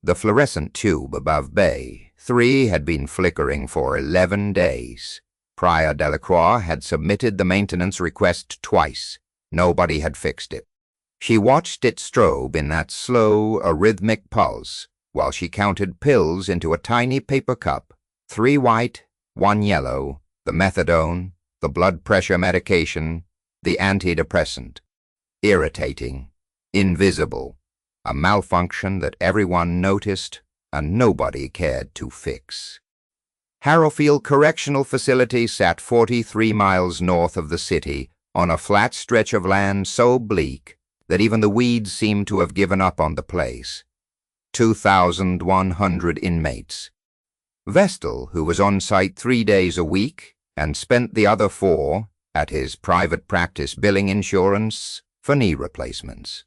The fluorescent tube above bay 3 had been flickering for 11 days. Priya Delacroix had submitted the maintenance request twice. Nobody had fixed it. She watched it strobe in that slow, arrhythmic pulse while she counted pills into a tiny paper cup, 3 white, 1 yellow, the methadone, the blood pressure medication, the antidepressant. Irritating, invisible, a malfunction that everyone noticed and nobody cared to fix. Harrowfield Correctional Facility sat 43 miles north of the city on a flat stretch of land so bleak that even the weeds seemed to have given up on the place. 2,100 inmates. Vestal, who was on site 3 days a week and spent the other 4 at his private practice billing insurance for knee replacements.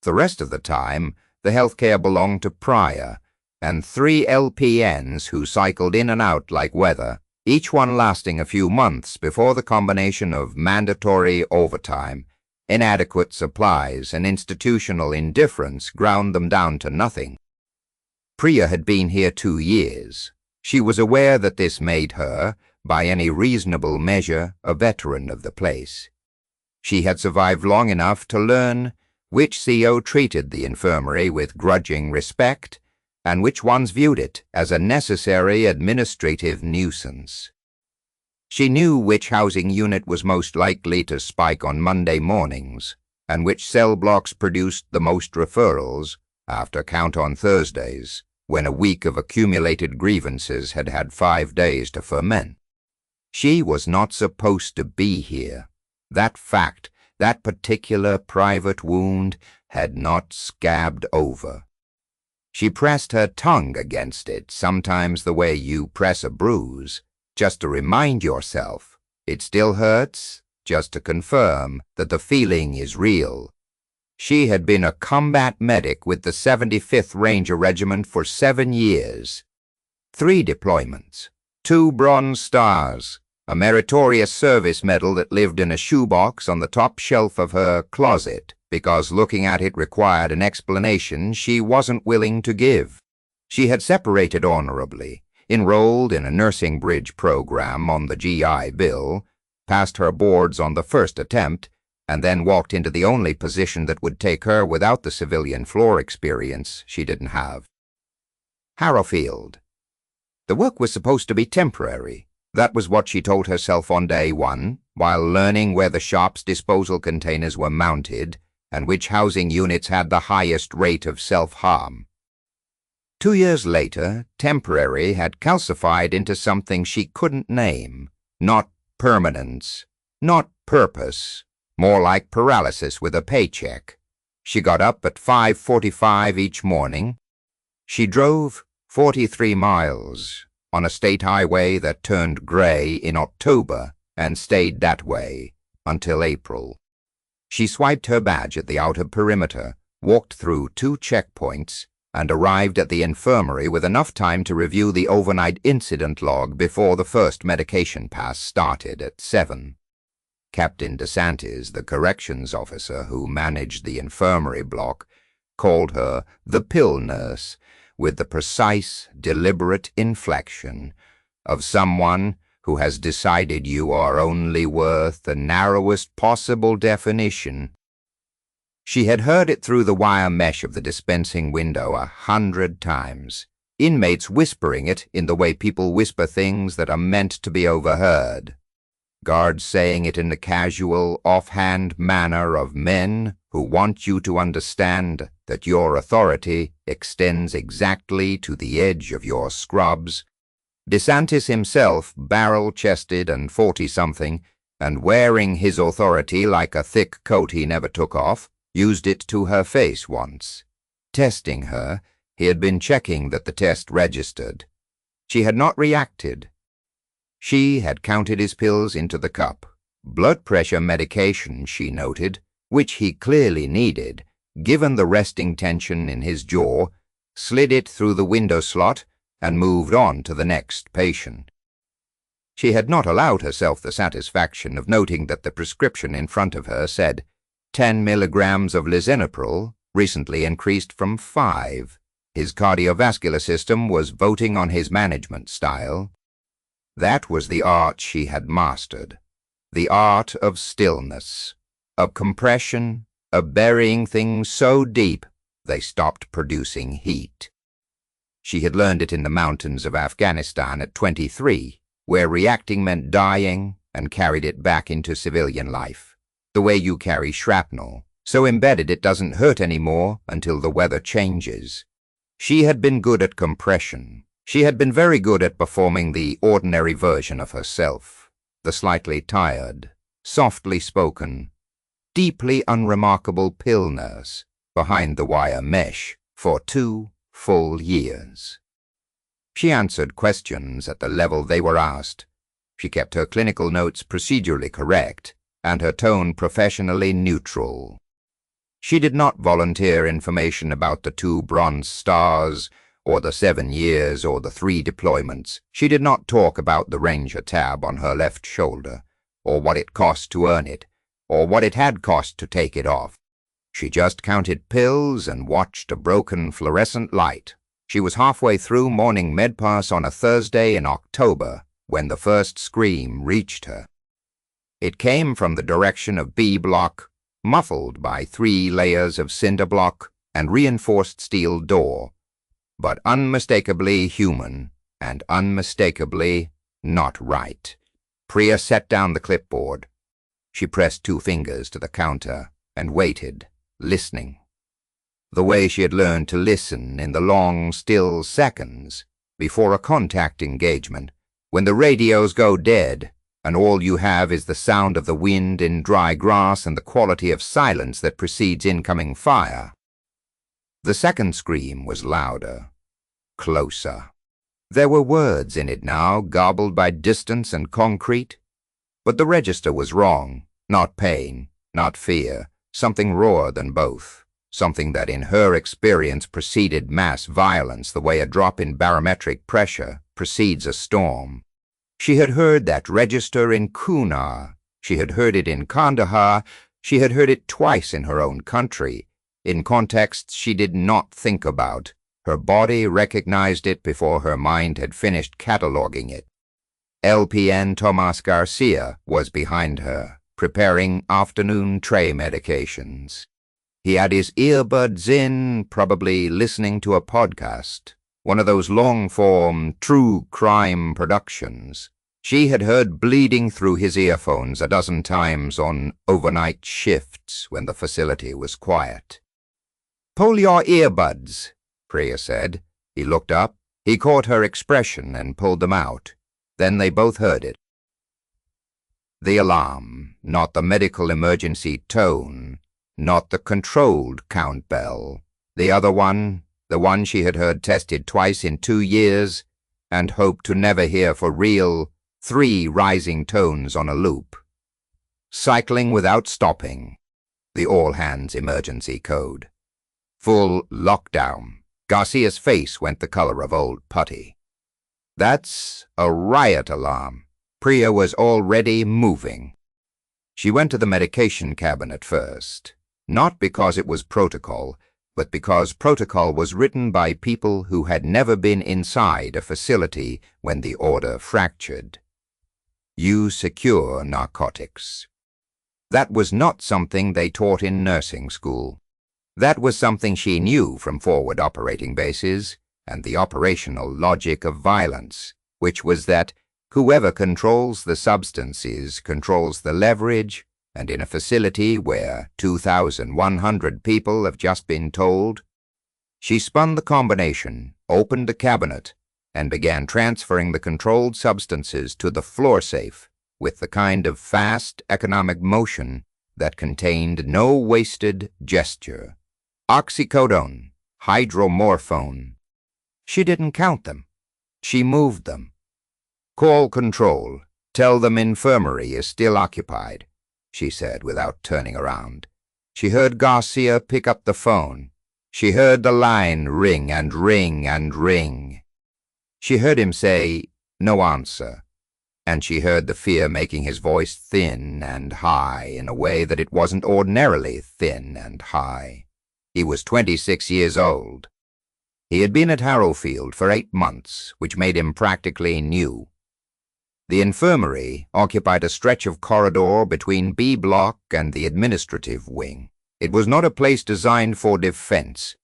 The rest of the time, the healthcare belonged to Priya and 3 LPNs who cycled in and out like weather, each one lasting a few months before the combination of mandatory overtime, inadequate supplies, and institutional indifference ground them down to nothing. Priya had been here 2 years. She was aware that this made her, by any reasonable measure, a veteran of the place. She had survived long enough to learn which CO treated the infirmary with grudging respect and which ones viewed it as a necessary administrative nuisance. She knew which housing unit was most likely to spike on Monday mornings and which cell blocks produced the most referrals after count on Thursdays, when a week of accumulated grievances had had 5 days to ferment. She was not supposed to be here. That fact, that particular private wound, had not scabbed over. She pressed her tongue against it, sometimes the way you press a bruise, just to remind yourself it still hurts, just to confirm that the feeling is real. She had been a combat medic with the 75th Ranger Regiment for 7 years. 3 deployments, 2 Bronze Stars, a meritorious service medal that lived in a shoebox on the top shelf of her closet because looking at it required an explanation she wasn't willing to give. She had separated honorably, enrolled in a nursing bridge program on the GI Bill, passed her boards on the first attempt, and then walked into the only position that would take her without the civilian floor experience she didn't have. Harrowfield. The work was supposed to be temporary. That was what she told herself on day 1, while learning where the shop's disposal containers were mounted and which housing units had the highest rate of self-harm. 2 years later, temporary had calcified into something she couldn't name. Not permanence, not purpose, more like paralysis with a paycheck. She got up at 5:45 each morning. She drove 43 miles on a state highway that turned gray in October and stayed that way until April. She swiped her badge at the outer perimeter, walked through 2 checkpoints, and arrived at the infirmary with enough time to review the overnight incident log before the first medication pass started at 7. Captain DeSantis, the corrections officer who managed the infirmary block, called her the pill nurse, with the precise, deliberate inflection of someone who has decided you are only worth the narrowest possible definition. She had heard it through the wire mesh of the dispensing window 100 times, inmates whispering it in the way people whisper things that are meant to be overheard. Guards saying it in the casual, offhand manner of men who want you to understand that your authority extends exactly to the edge of your scrubs. DeSantis himself, barrel-chested and 40-something, and wearing his authority like a thick coat he never took off, used it to her face once. Testing her, he had been checking that the test registered. She had not reacted. She had counted his pills into the cup. Blood pressure medication, she noted, which he clearly needed, given the resting tension in his jaw, slid it through the window slot and moved on to the next patient. She had not allowed herself the satisfaction of noting that the prescription in front of her said 10 milligrams of lisinopril, recently increased from 5. His cardiovascular system was voting on his management style. That was the art she had mastered. The art of stillness, of compression, of burying things so deep they stopped producing heat. She had learned it in the mountains of Afghanistan at 23, where reacting meant dying, and carried it back into civilian life, the way you carry shrapnel, so embedded it doesn't hurt anymore until the weather changes. She had been good at compression. She had been very good at performing the ordinary version of herself, the slightly tired, softly spoken, deeply unremarkable pill nurse behind the wire mesh for 2 full years. She answered questions at the level they were asked. She kept her clinical notes procedurally correct and her tone professionally neutral. She did not volunteer information about the 2 Bronze Stars, or the 7 years, or the 3 deployments. She did not talk about the Ranger tab on her left shoulder, or what it cost to earn it, or what it had cost to take it off. She just counted pills and watched a broken fluorescent light. She was halfway through morning medpass on a Thursday in October when the first scream reached her. It came from the direction of B block, muffled by 3 layers of cinder block and reinforced steel door, but unmistakably human and unmistakably not right. Priya set down the clipboard. She pressed 2 fingers to the counter and waited, listening. The way she had learned to listen in the long, still seconds before a contact engagement, when the radios go dead and all you have is the sound of the wind in dry grass and the quality of silence that precedes incoming fire. The second scream was louder, closer. There were words in it now, garbled by distance and concrete, but the register was wrong. Not pain, not fear, something rawer than both, something that in her experience preceded mass violence the way a drop in barometric pressure precedes a storm. She had heard that register in Kunar. She had heard it in Kandahar. She had heard it twice in her own country, in contexts she did not think about. Her body recognized it before her mind had finished cataloging it. LPN Tomas Garcia was behind her, preparing afternoon tray medications. He had his earbuds in, probably listening to a podcast, one of those long-form, true crime productions. She had heard bleeding through his earphones a dozen times on overnight shifts when the facility was quiet. "Pull your earbuds," Priya said. He looked up. He caught her expression and pulled them out. Then they both heard it. The alarm, not the medical emergency tone, not the controlled count bell. The other one, the one she had heard tested twice in 2 years and hoped to never hear for real, 3 rising tones on a loop. Cycling without stopping. The all-hands emergency code. Full lockdown. Garcia's face went the color of old putty. That's a riot alarm. Priya was already moving. She went to the medication cabinet first, not because it was protocol, but because protocol was written by people who had never been inside a facility when the order fractured. You secure narcotics. That was not something they taught in nursing school. That was something she knew from forward operating bases and the operational logic of violence, which was that whoever controls the substances controls the leverage, and in a facility where 2,100 people have just been told. She spun the combination, opened the cabinet, and began transferring the controlled substances to the floor safe with the kind of fast economic motion that contained no wasted gesture. Oxycodone, hydromorphone. She didn't count them. She moved them. Call control. Tell them infirmary is still occupied, she said without turning around. She heard Garcia pick up the phone. She heard the line ring and ring and ring. She heard him say, "No answer," and she heard the fear making his voice thin and high in a way that it wasn't ordinarily thin and high. He was 26 years old. He had been at Harrowfield for 8 months, which made him practically new. The infirmary occupied a stretch of corridor between B Block and the administrative wing. It was not a place designed for defense.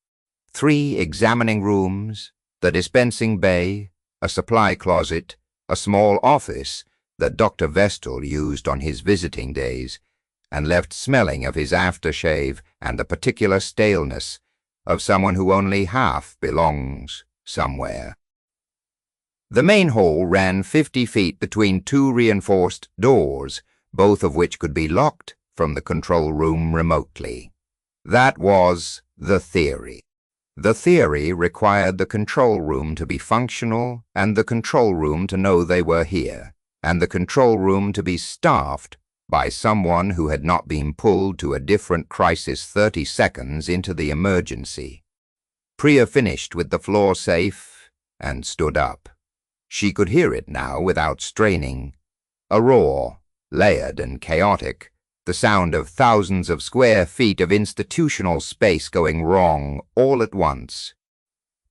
3 examining rooms, the dispensing bay, a supply closet, a small office that Dr. Vestal used on his visiting days, and left smelling of his aftershave and the particular staleness of someone who only half belongs somewhere. The main hall ran 50 feet between 2 reinforced doors, both of which could be locked from the control room remotely. That was the theory. The theory required the control room to be functional and the control room to know they were here, and the control room to be staffed by someone who had not been pulled to a different crisis 30 seconds into the emergency. Priya finished with the floor safe and stood up. She could hear it now without straining. A roar, layered and chaotic, the sound of thousands of square feet of institutional space going wrong all at once.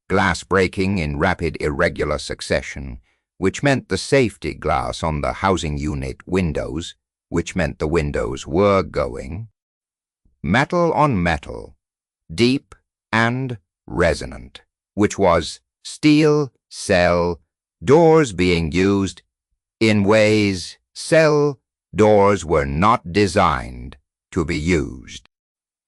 Glass breaking in rapid irregular succession, which meant the safety glass on the housing unit windows, which meant the windows were going. Metal on metal, deep and resonant, which was steel, cell, doors being used in ways cell doors were not designed to be used.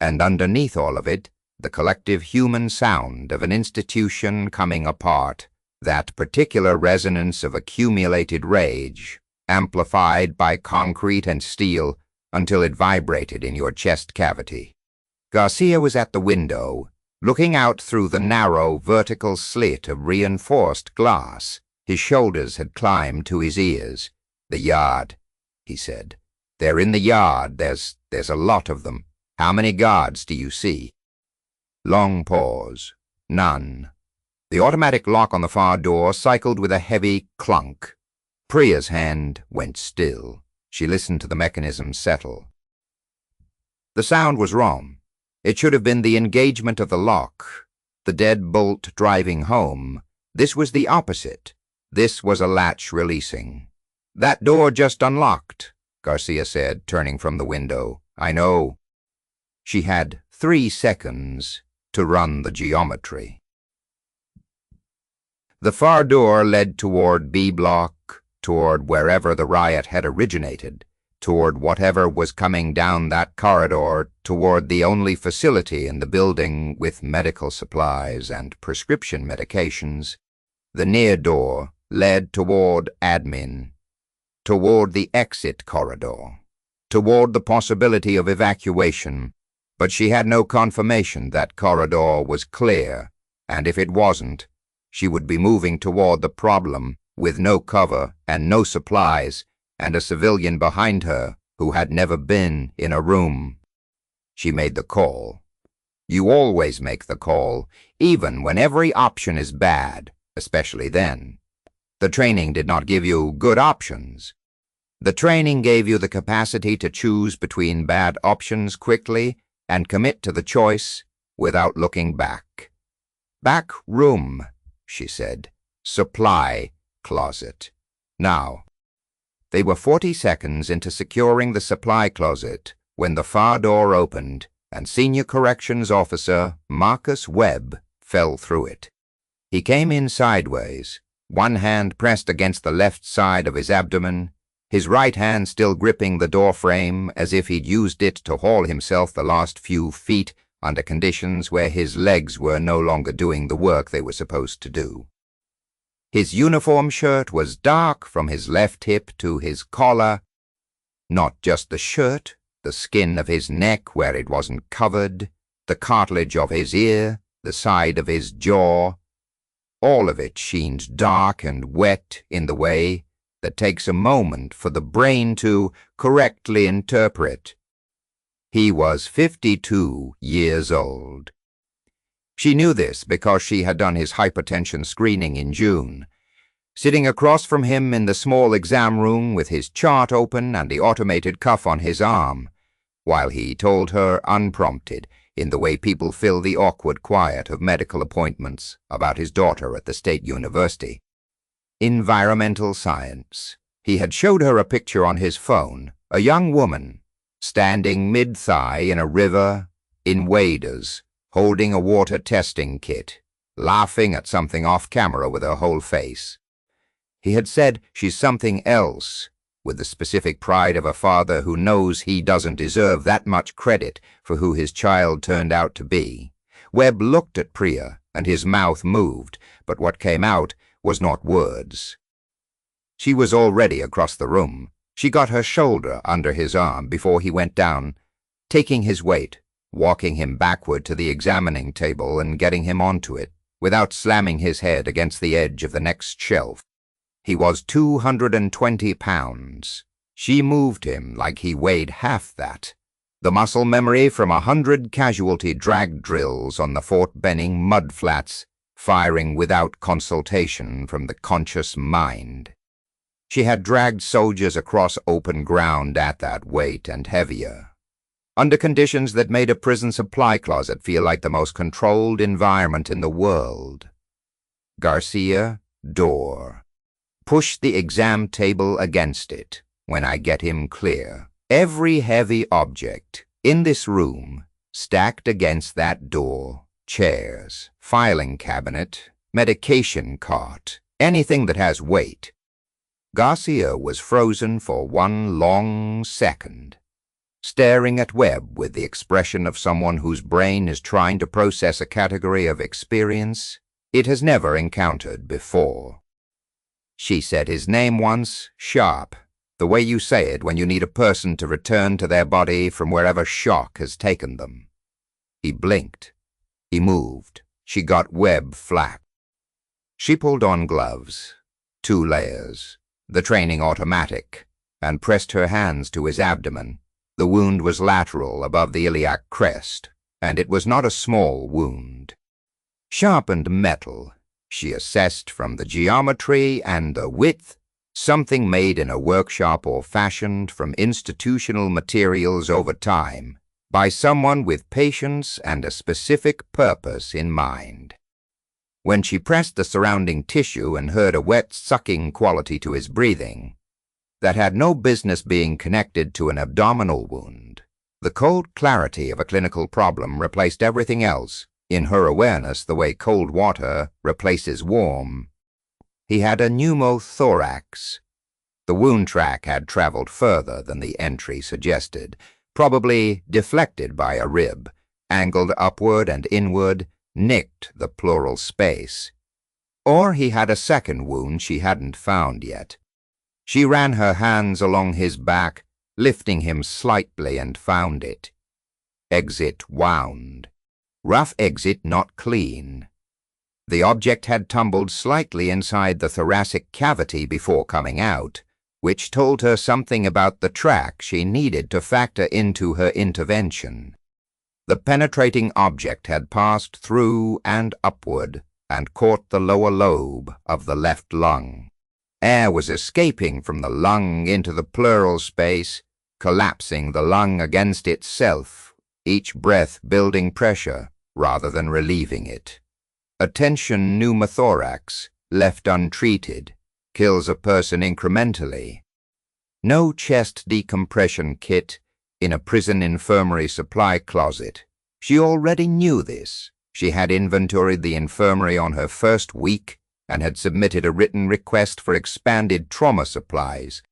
And underneath all of it, the collective human sound of an institution coming apart, that particular resonance of accumulated rage, amplified by concrete and steel until it vibrated in your chest cavity. Garcia was at the window, looking out through the narrow vertical slit of reinforced glass. His shoulders had climbed to his ears. "The yard," he said. "They're in the yard. There's a lot of them. How many guards do you see?" Long pause. None. The automatic lock on the far door cycled with a heavy clunk. Priya's hand went still. She listened to the mechanism settle. The sound was wrong. It should have been the engagement of the lock, the dead bolt driving home. This was the opposite. This was a latch releasing. "That door just unlocked," Garcia said, turning from the window. "I know." She had 3 seconds to run the geometry. The far door led toward B Block, toward wherever the riot had originated, toward whatever was coming down that corridor, toward the only facility in the building with medical supplies and prescription medications. The near door led toward admin, toward the exit corridor, toward the possibility of evacuation, but she had no confirmation that corridor was clear, and if it wasn't, she would be moving toward the problem with no cover and no supplies, and a civilian behind her who had never been in a room. She made the call. You always make the call, even when every option is bad, especially then. The training did not give you good options. The training gave you the capacity to choose between bad options quickly and commit to the choice without looking back. "Back room," she said. "Supply closet." Now. They were 40 seconds into securing the supply closet when the far door opened and Senior Corrections Officer Marcus Webb fell through it. He came in sideways, one hand pressed against the left side of his abdomen, his right hand still gripping the door frame as if he'd used it to haul himself the last few feet under conditions where his legs were no longer doing the work they were supposed to do. His uniform shirt was dark from his left hip to his collar. Not just the shirt, the skin of his neck where it wasn't covered, the cartilage of his ear, the side of his jaw. All of it sheened dark and wet in the way that takes a moment for the brain to correctly interpret. He was 52 years old. She knew this because she had done his hypertension screening in June. Sitting across from him in the small exam room with his chart open and the automated cuff on his arm, while he told her unprompted, in the way people fill the awkward quiet of medical appointments about his daughter at the State University. Environmental science. He had showed her a picture on his phone, a young woman, standing mid-thigh in a river, in waders, holding a water testing kit, laughing at something off-camera with her whole face. He had said she's something else, with the specific pride of a father who knows he doesn't deserve that much credit for who his child turned out to be. Webb looked at Priya, and his mouth moved, but what came out was not words. She was already across the room. She got her shoulder under his arm before he went down, taking his weight, walking him backward to the examining table and getting him onto it, without slamming his head against the edge of the next shelf. He was 220 pounds. She moved him like he weighed half that. The muscle memory from 100 casualty drag drills on the Fort Benning mudflats, firing without consultation from the conscious mind. She had dragged soldiers across open ground at that weight and heavier, under conditions that made a prison supply closet feel like the most controlled environment in the world. Garcia, door. Push the exam table against it when I get him clear. Every heavy object in this room stacked against that door, chairs, filing cabinet, medication cart, anything that has weight. Garcia was frozen for one long second, staring at Webb with the expression of someone whose brain is trying to process a category of experience it has never encountered before. She said his name once, sharp, the way you say it when you need a person to return to their body from wherever shock has taken them. He blinked. He moved. She got Webb flat. She pulled on gloves, 2 layers, the training automatic, and pressed her hands to his abdomen. The wound was lateral above the iliac crest, and it was not a small wound. Sharpened metal, she assessed from the geometry and the width, something made in a workshop or fashioned from institutional materials over time, by someone with patience and a specific purpose in mind. When she pressed the surrounding tissue and heard a wet sucking quality to his breathing, that had no business being connected to an abdominal wound, the cold clarity of a clinical problem replaced everything else, in her awareness the way cold water replaces warm. He had a pneumothorax. The wound track had traveled further than the entry suggested, probably deflected by a rib, angled upward and inward, nicked the pleural space. Or he had a second wound she hadn't found yet. She ran her hands along his back, lifting him slightly, and found it. Exit wound. Rough exit not clean. The object had tumbled slightly inside the thoracic cavity before coming out, which told her something about the track she needed to factor into her intervention. The penetrating object had passed through and upward and caught the lower lobe of the left lung. Air was escaping from the lung into the pleural space, collapsing the lung against itself, each breath building pressure rather than relieving it. A tension pneumothorax, left untreated, kills a person incrementally. No chest decompression kit in a prison infirmary supply closet. She already knew this. She had inventoried the infirmary on her first week and had submitted a written request for expanded trauma supplies.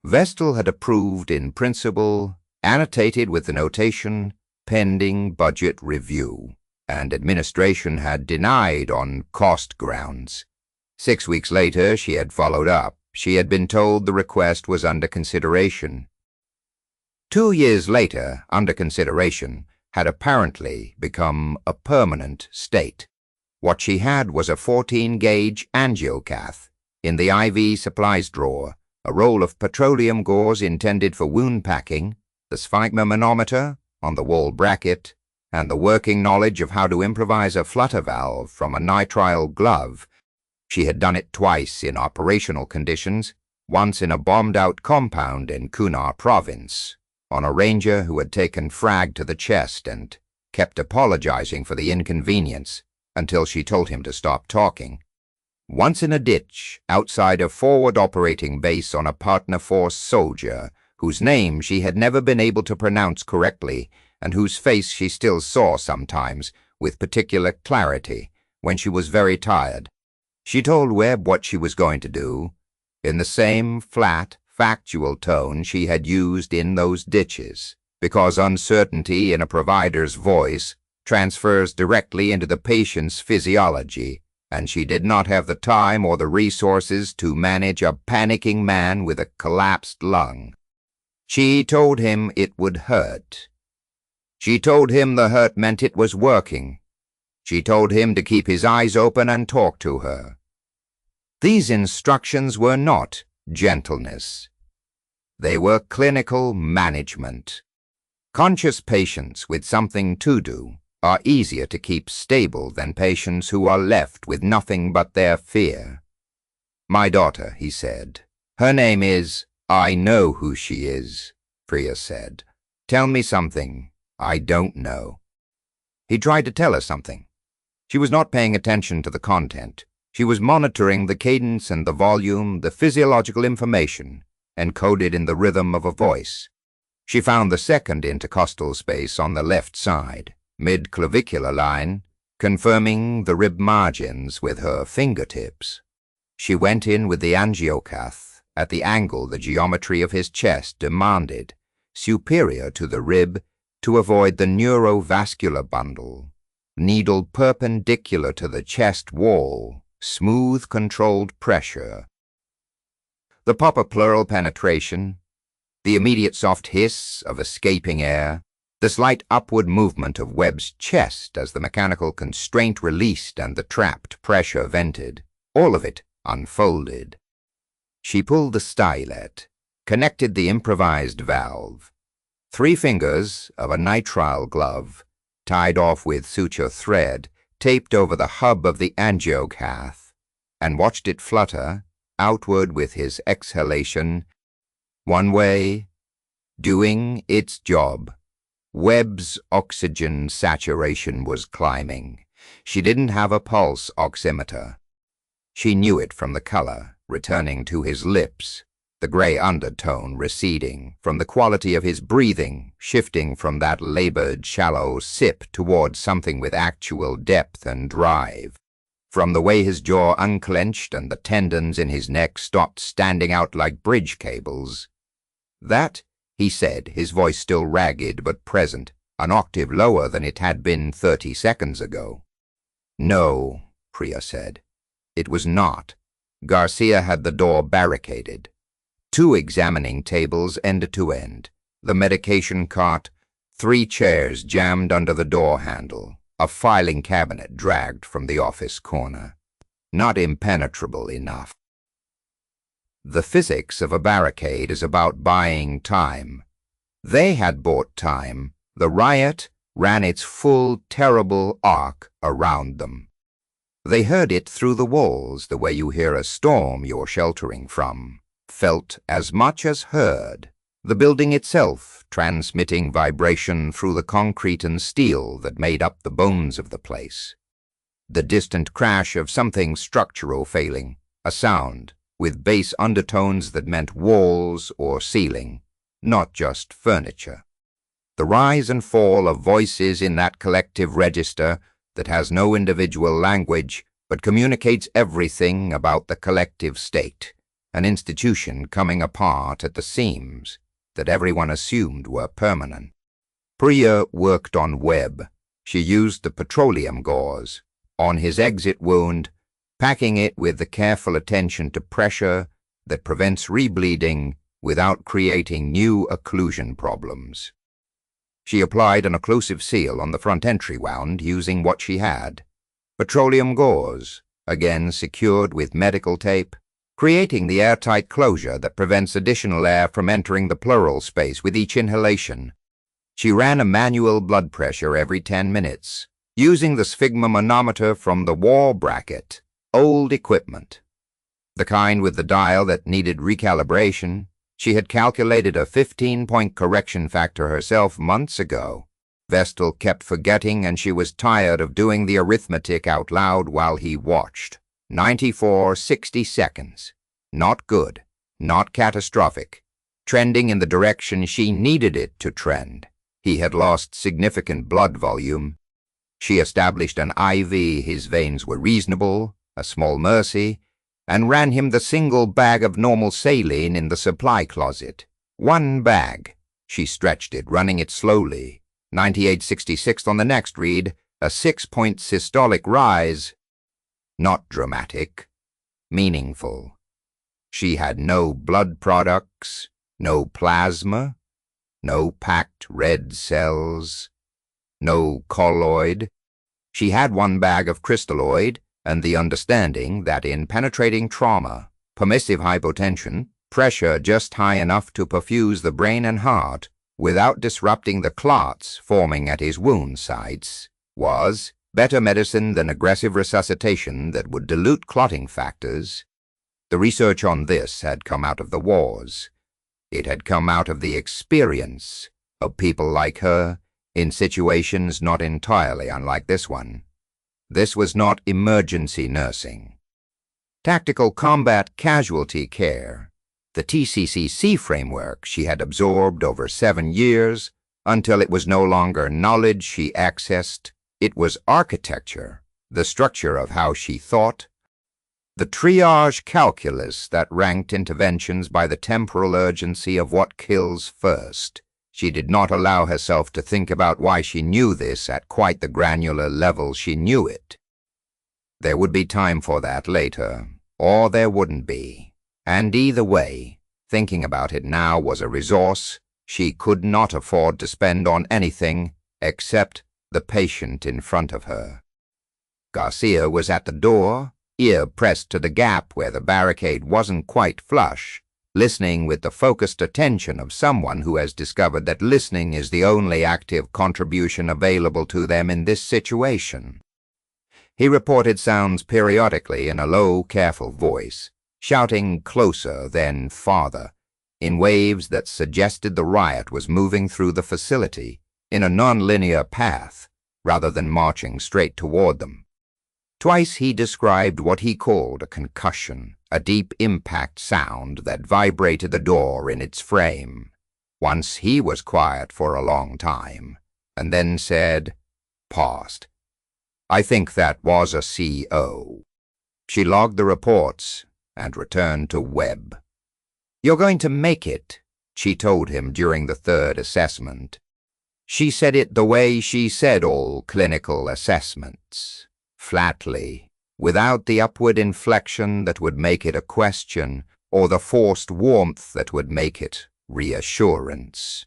Vestal had approved in principle, annotated with the notation, pending budget review, and administration had denied on cost grounds. 6 weeks later, she had followed up. She had been told the request was under consideration. 2 years later, under consideration had apparently become a permanent state. What she had was a 14-gauge angiocath in the IV supplies drawer, a roll of petroleum gauze intended for wound packing, the sphygma manometer on the wall bracket, and the working knowledge of how to improvise a flutter valve from a nitrile glove. She had done it twice in operational conditions, once in a bombed-out compound in Kunar province, on a ranger who had taken frag to the chest and kept apologizing for the inconvenience until she told him to stop talking. Once in a ditch outside a forward operating base on a partner force soldier whose name she had never been able to pronounce correctly and whose face she still saw sometimes with particular clarity when she was very tired, she told Webb what she was going to do in the same flat, factual tone she had used in those ditches, because uncertainty in a provider's voice transfers directly into the patient's physiology, and she did not have the time or the resources to manage a panicking man with a collapsed lung. She told him it would hurt. She told him the hurt meant it was working. She told him to keep his eyes open and talk to her. These instructions were not gentleness. They were clinical management. Conscious patients with something to do are easier to keep stable than patients who are left with nothing but their fear. "My daughter," he said. "Her name is—" "I know who she is," Priya said. "Tell me something I don't know." He tried to tell her something. She was not paying attention to the content. She was monitoring the cadence and the volume, the physiological information, encoded in the rhythm of a voice. She found the second intercostal space on the left side, mid-clavicular line, confirming the rib margins with her fingertips. She went in with the angiocath at the angle the geometry of his chest demanded, superior to the rib to avoid the neurovascular bundle, needle perpendicular to the chest wall, smooth controlled pressure. The proper pleural penetration, the immediate soft hiss of escaping air, the slight upward movement of Webb's chest as the mechanical constraint released and the trapped pressure vented, all of it unfolded. She pulled the stylet, connected the improvised valve. 3 fingers of a nitrile glove, tied off with suture thread, taped over the hub of the angiocath, and watched it flutter outward with his exhalation. One way, doing its job. Webb's oxygen saturation was climbing. She didn't have a pulse oximeter. She knew it from the color returning to his lips, the gray undertone receding, from the quality of his breathing shifting from that labored, shallow sip towards something with actual depth and drive, from the way his jaw unclenched and the tendons in his neck stopped standing out like bridge cables. "That," he said, his voice still ragged but present, an octave lower than it had been 30 seconds ago. "No," Priya said. It was not. Garcia had the door barricaded. 2 examining tables end to end, the medication cart, 3 chairs jammed under the door handle, a filing cabinet dragged from the office corner. Not impenetrable enough. The physics of a barricade is about buying time. They had bought time. The riot ran its full, terrible arc around them. They heard it through the walls the way you hear a storm you're sheltering from, felt as much as heard, the building itself transmitting vibration through the concrete and steel that made up the bones of the place. The distant crash of something structural failing, a sound with bass undertones that meant walls or ceiling, not just furniture. The rise and fall of voices in that collective register that has no individual language but communicates everything about the collective state, an institution coming apart at the seams that everyone assumed were permanent. Priya worked on Webb. She used the petroleum gauze on his exit wound, packing it with the careful attention to pressure that prevents rebleeding without creating new occlusion problems. She applied an occlusive seal on the front entry wound using what she had, petroleum gauze, again secured with medical tape, creating the airtight closure that prevents additional air from entering the pleural space with each inhalation. She ran a manual blood pressure every 10 minutes, using the sphygmomanometer from the wall bracket, old equipment. The kind with the dial that needed recalibration. She had calculated a 15-point correction factor herself months ago. Vestal kept forgetting, and she was tired of doing the arithmetic out loud while he watched. 94/60 seconds. Not good. Not catastrophic. Trending in the direction she needed it to trend. He had lost significant blood volume. She established an IV, his veins were reasonable, a small mercy, and ran him the single bag of normal saline in the supply closet. 1 bag. She stretched it, running it slowly. 98/66 on the next read, a 6-point systolic rise. Not dramatic. Meaningful. She had no blood products, no plasma, no packed red cells, no colloid. She had 1 bag of crystalloid, and the understanding that in penetrating trauma, permissive hypotension, pressure just high enough to perfuse the brain and heart without disrupting the clots forming at his wound sites, was better medicine than aggressive resuscitation that would dilute clotting factors. The research on this had come out of the wars. It had come out of the experience of people like her in situations not entirely unlike this one. This was not emergency nursing. Tactical combat casualty care, the TCCC framework she had absorbed over 7 years until it was no longer knowledge she accessed, it was architecture, the structure of how she thought, the triage calculus that ranked interventions by the temporal urgency of what kills first. She did not allow herself to think about why she knew this at quite the granular level she knew it. There would be time for that later, or there wouldn't be. And either way, thinking about it now was a resource she could not afford to spend on anything except the patient in front of her. Garcia was at the door, ear pressed to the gap where the barricade wasn't quite flush, listening with the focused attention of someone who has discovered that listening is the only active contribution available to them in this situation. He reported sounds periodically in a low, careful voice, shouting closer, then farther, in waves that suggested the riot was moving through the facility in a non-linear path, rather than marching straight toward them. Twice he described what he called a concussion, a deep impact sound that vibrated the door in its frame. Once he was quiet for a long time, and then said, paused. I think that was a CO. She logged the reports and returned to Webb. You're going to make it, she told him during the 3rd assessment. She said it the way she said all clinical assessments, flatly, without the upward inflection that would make it a question or the forced warmth that would make it reassurance.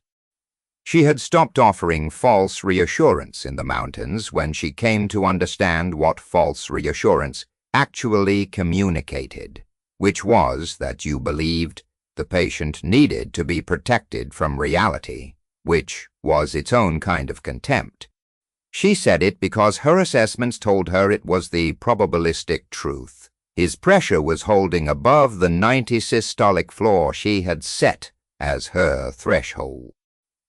She had stopped offering false reassurance in the mountains when she came to understand what false reassurance actually communicated, which was that you believed the patient needed to be protected from reality, which was its own kind of contempt. She said it because her assessments told her it was the probabilistic truth. His pressure was holding above the 90 systolic floor she had set as her threshold.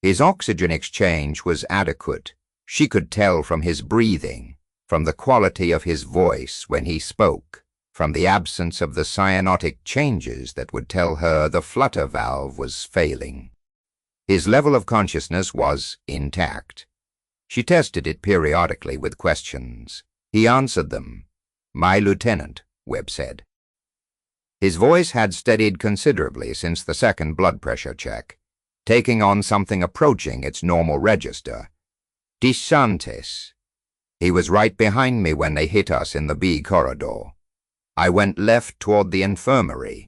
His oxygen exchange was adequate. She could tell from his breathing, from the quality of his voice when he spoke, from the absence of the cyanotic changes that would tell her the flutter valve was failing. His level of consciousness was intact. She tested it periodically with questions. He answered them. My lieutenant, Webb said. His voice had steadied considerably since the 2nd blood pressure check, taking on something approaching its normal register. DeSantis. He was right behind me when they hit us in the B corridor. I went left toward the infirmary.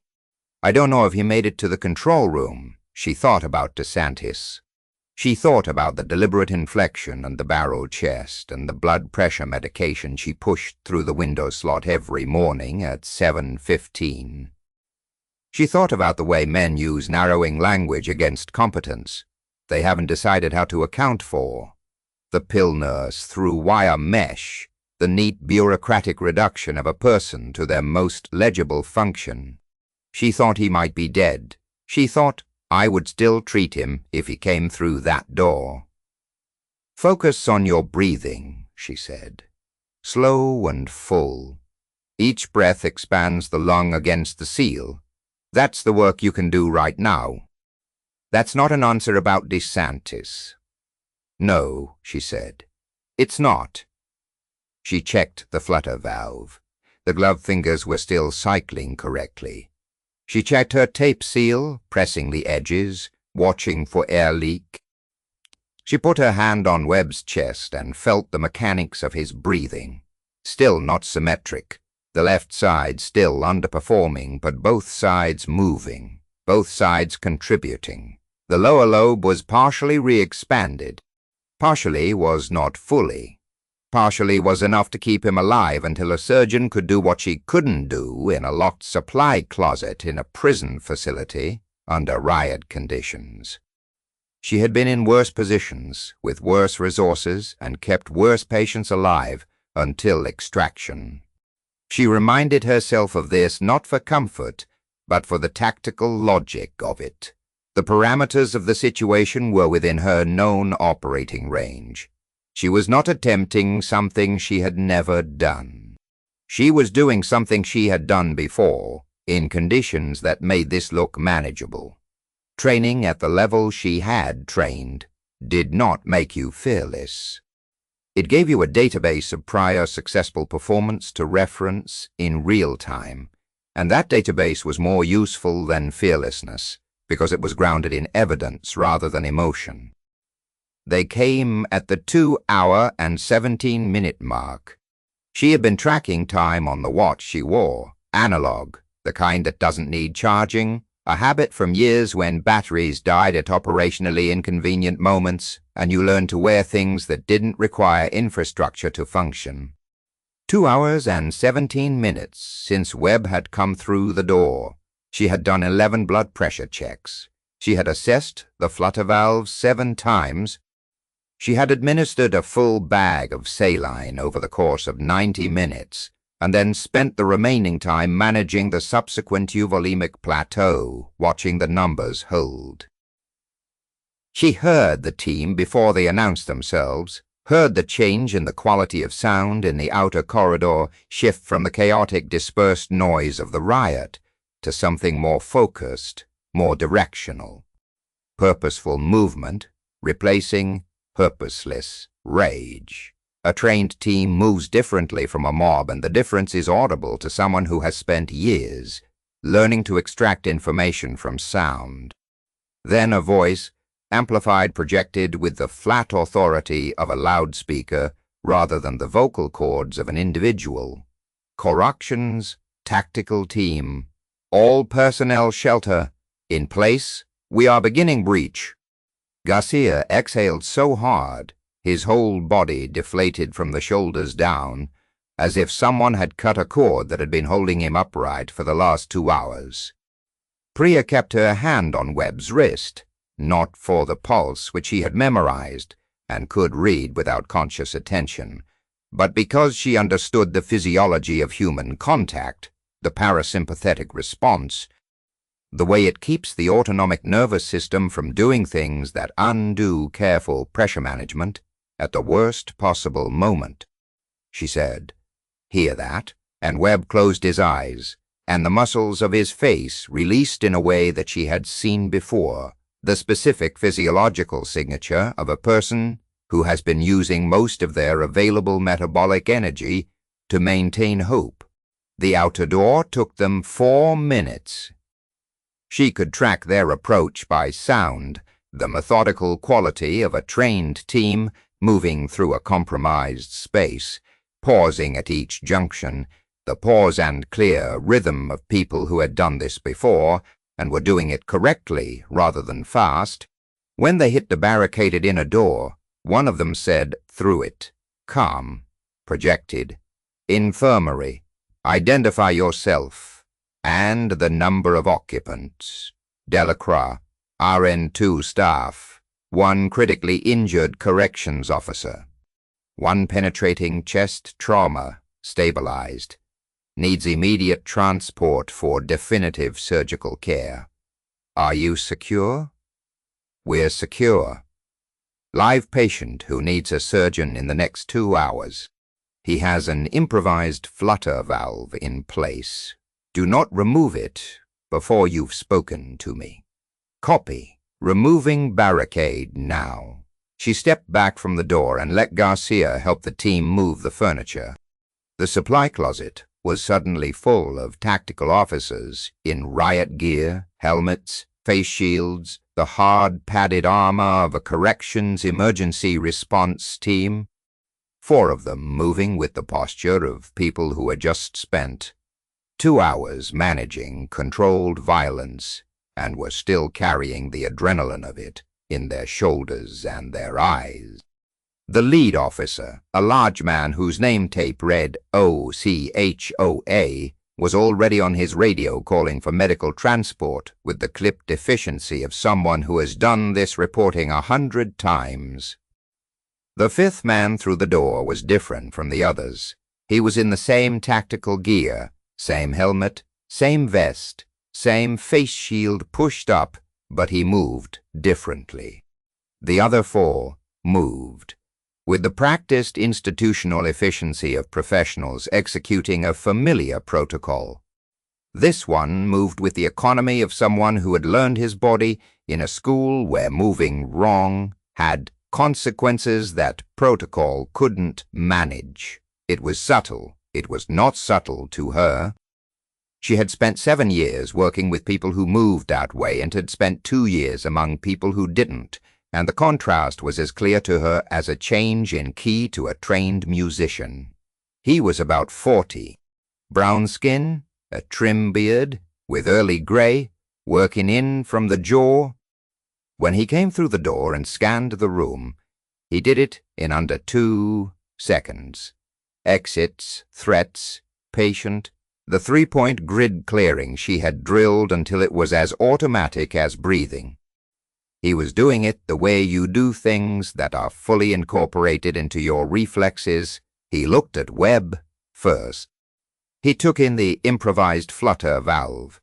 I don't know if he made it to the control room. She thought about DeSantis. She thought about the deliberate inflection and the barrel chest and the blood pressure medication she pushed through the window slot every morning at 7:15. She thought about the way men use narrowing language against competence they haven't decided how to account for. The pill nurse through wire mesh, the neat bureaucratic reduction of a person to their most legible function. She thought he might be dead. She thought I would still treat him if he came through that door. Focus on your breathing, she said. Slow and full. Each breath expands the lung against the seal. That's the work you can do right now. That's not an answer about DeSantis. No, she said. It's not. She checked the flutter valve. The glove fingers were still cycling correctly. She checked her tape seal, pressing the edges, watching for air leak. She put her hand on Webb's chest and felt the mechanics of his breathing. Still not symmetric. The left side still underperforming, but both sides moving, both sides contributing. The lower lobe was partially re-expanded. Partially was not fully. Partially was enough to keep him alive until a surgeon could do what she couldn't do in a locked supply closet in a prison facility under riot conditions. She had been in worse positions, with worse resources, and kept worse patients alive until extraction. She reminded herself of this not for comfort, but for the tactical logic of it. The parameters of the situation were within her known operating range. She was not attempting something she had never done. She was doing something she had done before, in conditions that made this look manageable. Training at the level she had trained did not make you fearless. It gave you a database of prior successful performance to reference in real time, and that database was more useful than fearlessness, because it was grounded in evidence rather than emotion. They came at the 2-hour and 17-minute mark. She had been tracking time on the watch she wore, analog, the kind that doesn't need charging, a habit from years when batteries died at operationally inconvenient moments and you learned to wear things that didn't require infrastructure to function. 2 hours and 17 minutes since Webb had come through the door. She had done 11 blood pressure checks. She had assessed the flutter valves 7 times. She had administered a full bag of saline over the course of 90 minutes, and then spent the remaining time managing the subsequent euvolemic plateau, watching the numbers hold. She heard the team before they announced themselves, heard the change in the quality of sound in the outer corridor shift from the chaotic dispersed noise of the riot to something more focused, more directional. Purposeful movement, replacing purposeless rage. A trained team moves differently from a mob, and the difference is audible to someone who has spent years learning to extract information from sound. Then a voice, amplified, projected with the flat authority of a loudspeaker rather than the vocal cords of an individual. Corrections, tactical team. All personnel shelter. In place. We are beginning breach. Garcia exhaled so hard, his whole body deflated from the shoulders down, as if someone had cut a cord that had been holding him upright for the last 2 hours. Priya kept her hand on Webb's wrist, not for the pulse which he had memorized and could read without conscious attention, but because she understood the physiology of human contact, the parasympathetic response, the way it keeps the autonomic nervous system from doing things that undo careful pressure management at the worst possible moment. She said, "Hear that?" And Webb closed his eyes, and the muscles of his face released in a way that she had seen before, the specific physiological signature of a person who has been using most of their available metabolic energy to maintain hope. The outer door took them 4 minutes. She could track their approach by sound, the methodical quality of a trained team moving through a compromised space, pausing at each junction, the pause and clear rhythm of people who had done this before and were doing it correctly rather than fast. When they hit the barricaded inner door, one of them said, through it, calm, projected, "Infirmary, identify yourself and the number of occupants. Delacroix, RN2 staff, 1 critically injured corrections officer, 1 penetrating chest trauma, stabilized, needs immediate transport for definitive surgical care. Are you secure?" "We're secure." Live patient who needs a surgeon in the next 2 hours. He has an improvised flutter valve in place. Do not remove it before you've spoken to me. Copy. Removing barricade now." She stepped back from the door and let Garcia help the team move the furniture. The supply closet was suddenly full of tactical officers in riot gear, helmets, face shields, the hard padded armor of a corrections emergency response team. 4 of them moving with the posture of people who had just spent 2 hours managing controlled violence and were still carrying the adrenaline of it in their shoulders and their eyes. The lead officer, a large man whose name tape read OCHOA, was already on his radio calling for medical transport with the clipped efficiency of someone who has done this reporting 100 times. The 5th man through the door was different from the others. He was in the same tactical gear, same helmet, same vest, same face shield pushed up, but he moved differently. The other 4 moved, with the practiced institutional efficiency of professionals executing a familiar protocol. This one moved with the economy of someone who had learned his body in a school where moving wrong had consequences that protocol couldn't manage. It was subtle. It was not subtle to her. She had spent 7 years working with people who moved that way and had spent 2 years among people who didn't, and the contrast was as clear to her as a change in key to a trained musician. He was about 40, brown skin, a trim beard, with early gray, working in from the jaw. When he came through the door and scanned the room, he did it in under 2 seconds. Exits, threats, patient, the 3-point grid clearing she had drilled until it was as automatic as breathing. He was doing it the way you do things that are fully incorporated into your reflexes. He looked at Webb first. He took in the improvised flutter valve,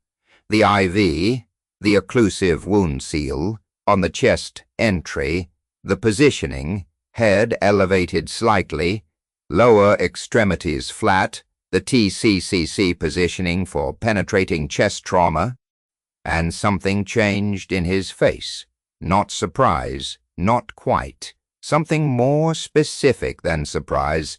the IV, the occlusive wound seal, on the chest entry, the positioning, head elevated slightly, lower extremities flat, the TCCC positioning for penetrating chest trauma, and something changed in his face. Not surprise, not quite. Something more specific than surprise.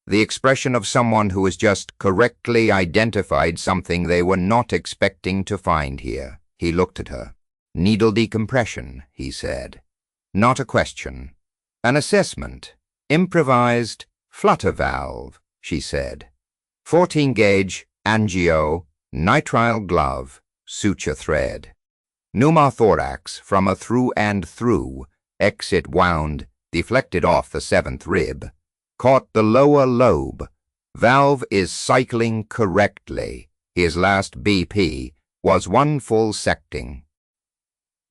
The expression of someone who has just correctly identified something they were not expecting to find here. He looked at her. "Needle decompression," he said. "Not a question. An assessment. Improvised flutter valve," she said. 14-gauge, angio, nitrile glove, suture thread. Pneumothorax from a through and through, exit wound, deflected off the 7th rib. Caught the lower lobe. Valve is cycling correctly. His last BP was 1 full secting.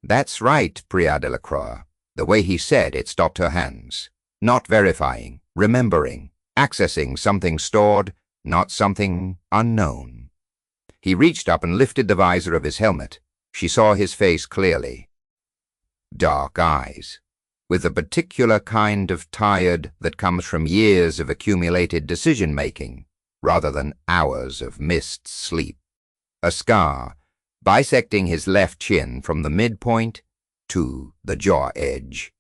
"That's right, Priya Delacroix." The way he said it stopped her hands. Not verifying, remembering, accessing something stored, not something unknown. He reached up and lifted the visor of his helmet. She saw his face clearly. Dark eyes, with a particular kind of tired that comes from years of accumulated decision-making, rather than hours of missed sleep. A scar, bisecting his left chin from the midpoint to the jaw edge.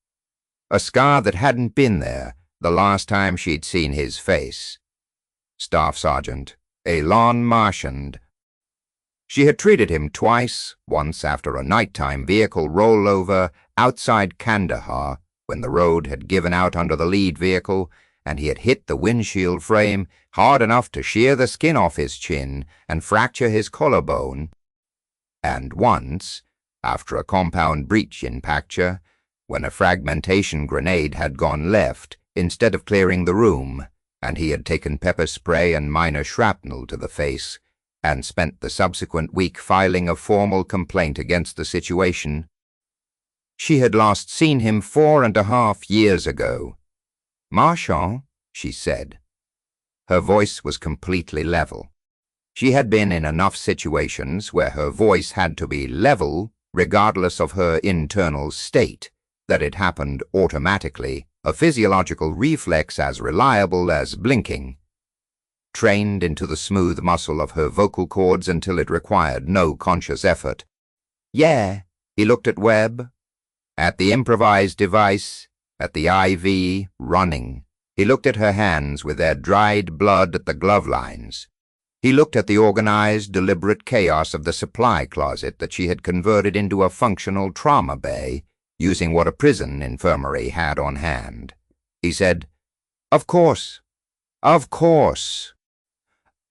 A scar that hadn't been there the last time she'd seen his face. Staff Sergeant Elon Marchand. She had treated him twice, once after a nighttime vehicle rollover outside Kandahar when the road had given out under the lead vehicle and he had hit the windshield frame hard enough to shear the skin off his chin and fracture his collarbone, and once, after a compound breach in Pacture, when a fragmentation grenade had gone left instead of clearing the room, and he had taken pepper spray and minor shrapnel to the face, and spent the subsequent week filing a formal complaint against the situation. She had last seen him 4.5 years ago. "Marchand," she said. Her voice was completely level. She had been in enough situations where her voice had to be level regardless of her internal state, that it happened automatically, a physiological reflex as reliable as blinking, trained into the smooth muscle of her vocal cords until it required no conscious effort. Yeah, he looked at Webb, at the improvised device, at the IV running. He looked at her hands with their dried blood at the glove lines. He looked at the organized, deliberate chaos of the supply closet that she had converted into a functional trauma bay, using what a prison infirmary had on hand. He said, "Of course, of course,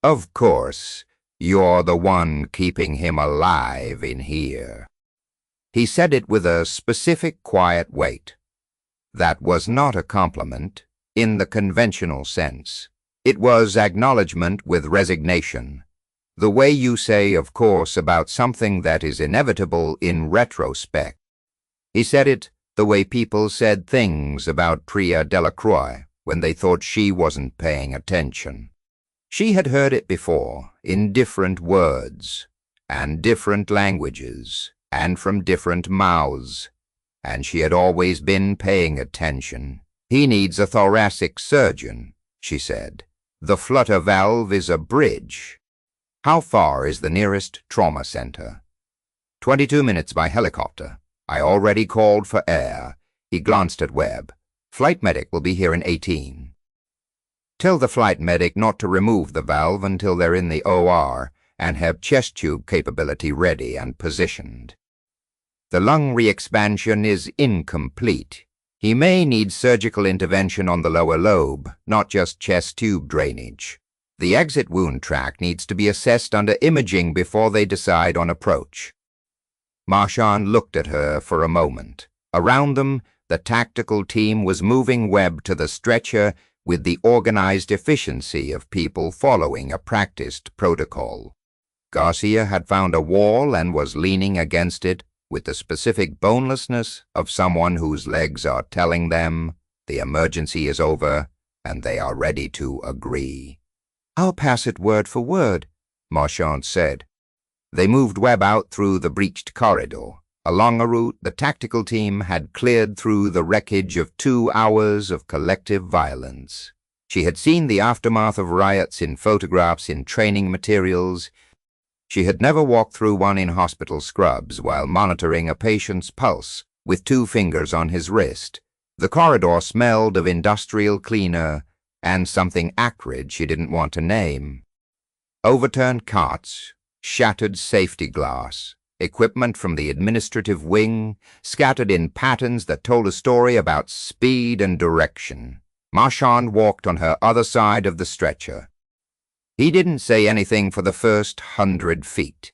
of course, you're the one keeping him alive in here." He said it with a specific, quiet weight. That was not a compliment in the conventional sense. It was acknowledgment with resignation. The way you say, of course, about something that is inevitable in retrospect. He said it the way people said things about Priya Delacroix when they thought she wasn't paying attention. She had heard it before, in different words, and different languages, and from different mouths, and she had always been paying attention. "He needs a thoracic surgeon," she said. "The flutter valve is a bridge." "How far is the nearest trauma center?" 22 minutes by helicopter. I already called for air." He glanced at Webb. "Flight medic will be here in 18. Tell the flight medic not to remove the valve until they're in the OR and have chest tube capability ready and positioned. The lung re-expansion is incomplete. He may need surgical intervention on the lower lobe, not just chest tube drainage. The exit wound tract needs to be assessed under imaging before they decide on approach." Marchand looked at her for a moment. Around them, the tactical team was moving Webb to the stretcher with the organized efficiency of people following a practiced protocol. Garcia had found a wall and was leaning against it with the specific bonelessness of someone whose legs are telling them the emergency is over and they are ready to agree. "I'll pass it word for word," Marchand said. They moved Webb out through the breached corridor, along a route the tactical team had cleared through the wreckage of 2 hours of collective violence. She had seen the aftermath of riots in photographs in training materials. She had never walked through one in hospital scrubs while monitoring a patient's pulse with 2 fingers on his wrist. The corridor smelled of industrial cleaner and something acrid she didn't want to name. Overturned cots, shattered safety glass, equipment from the administrative wing, scattered in patterns that told a story about speed and direction. Marchand walked on her other side of the stretcher. He didn't say anything for the first 100 feet.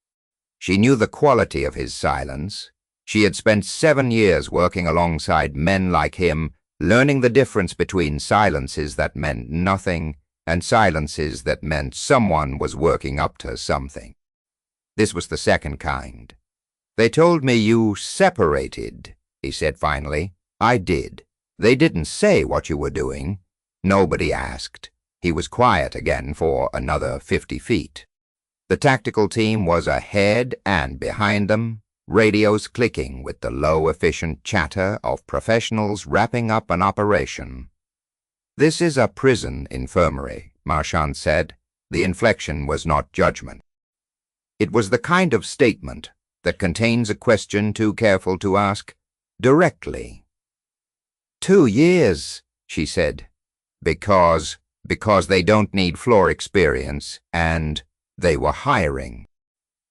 She knew the quality of his silence. She had spent 7 years working alongside men like him, learning the difference between silences that meant nothing and silences that meant someone was working up to something. This was the second kind. "They told me you separated," he said finally. "I did. They didn't say what you were doing. Nobody asked." He was quiet again for another 50 feet. The tactical team was ahead and behind them, radios clicking with the low, efficient chatter of professionals wrapping up an operation. "This is a prison infirmary," Marchand said. The inflection was not judgment. It was the kind of statement that contains a question too careful to ask directly. 2 years, she said, because they don't need floor experience, and they were hiring.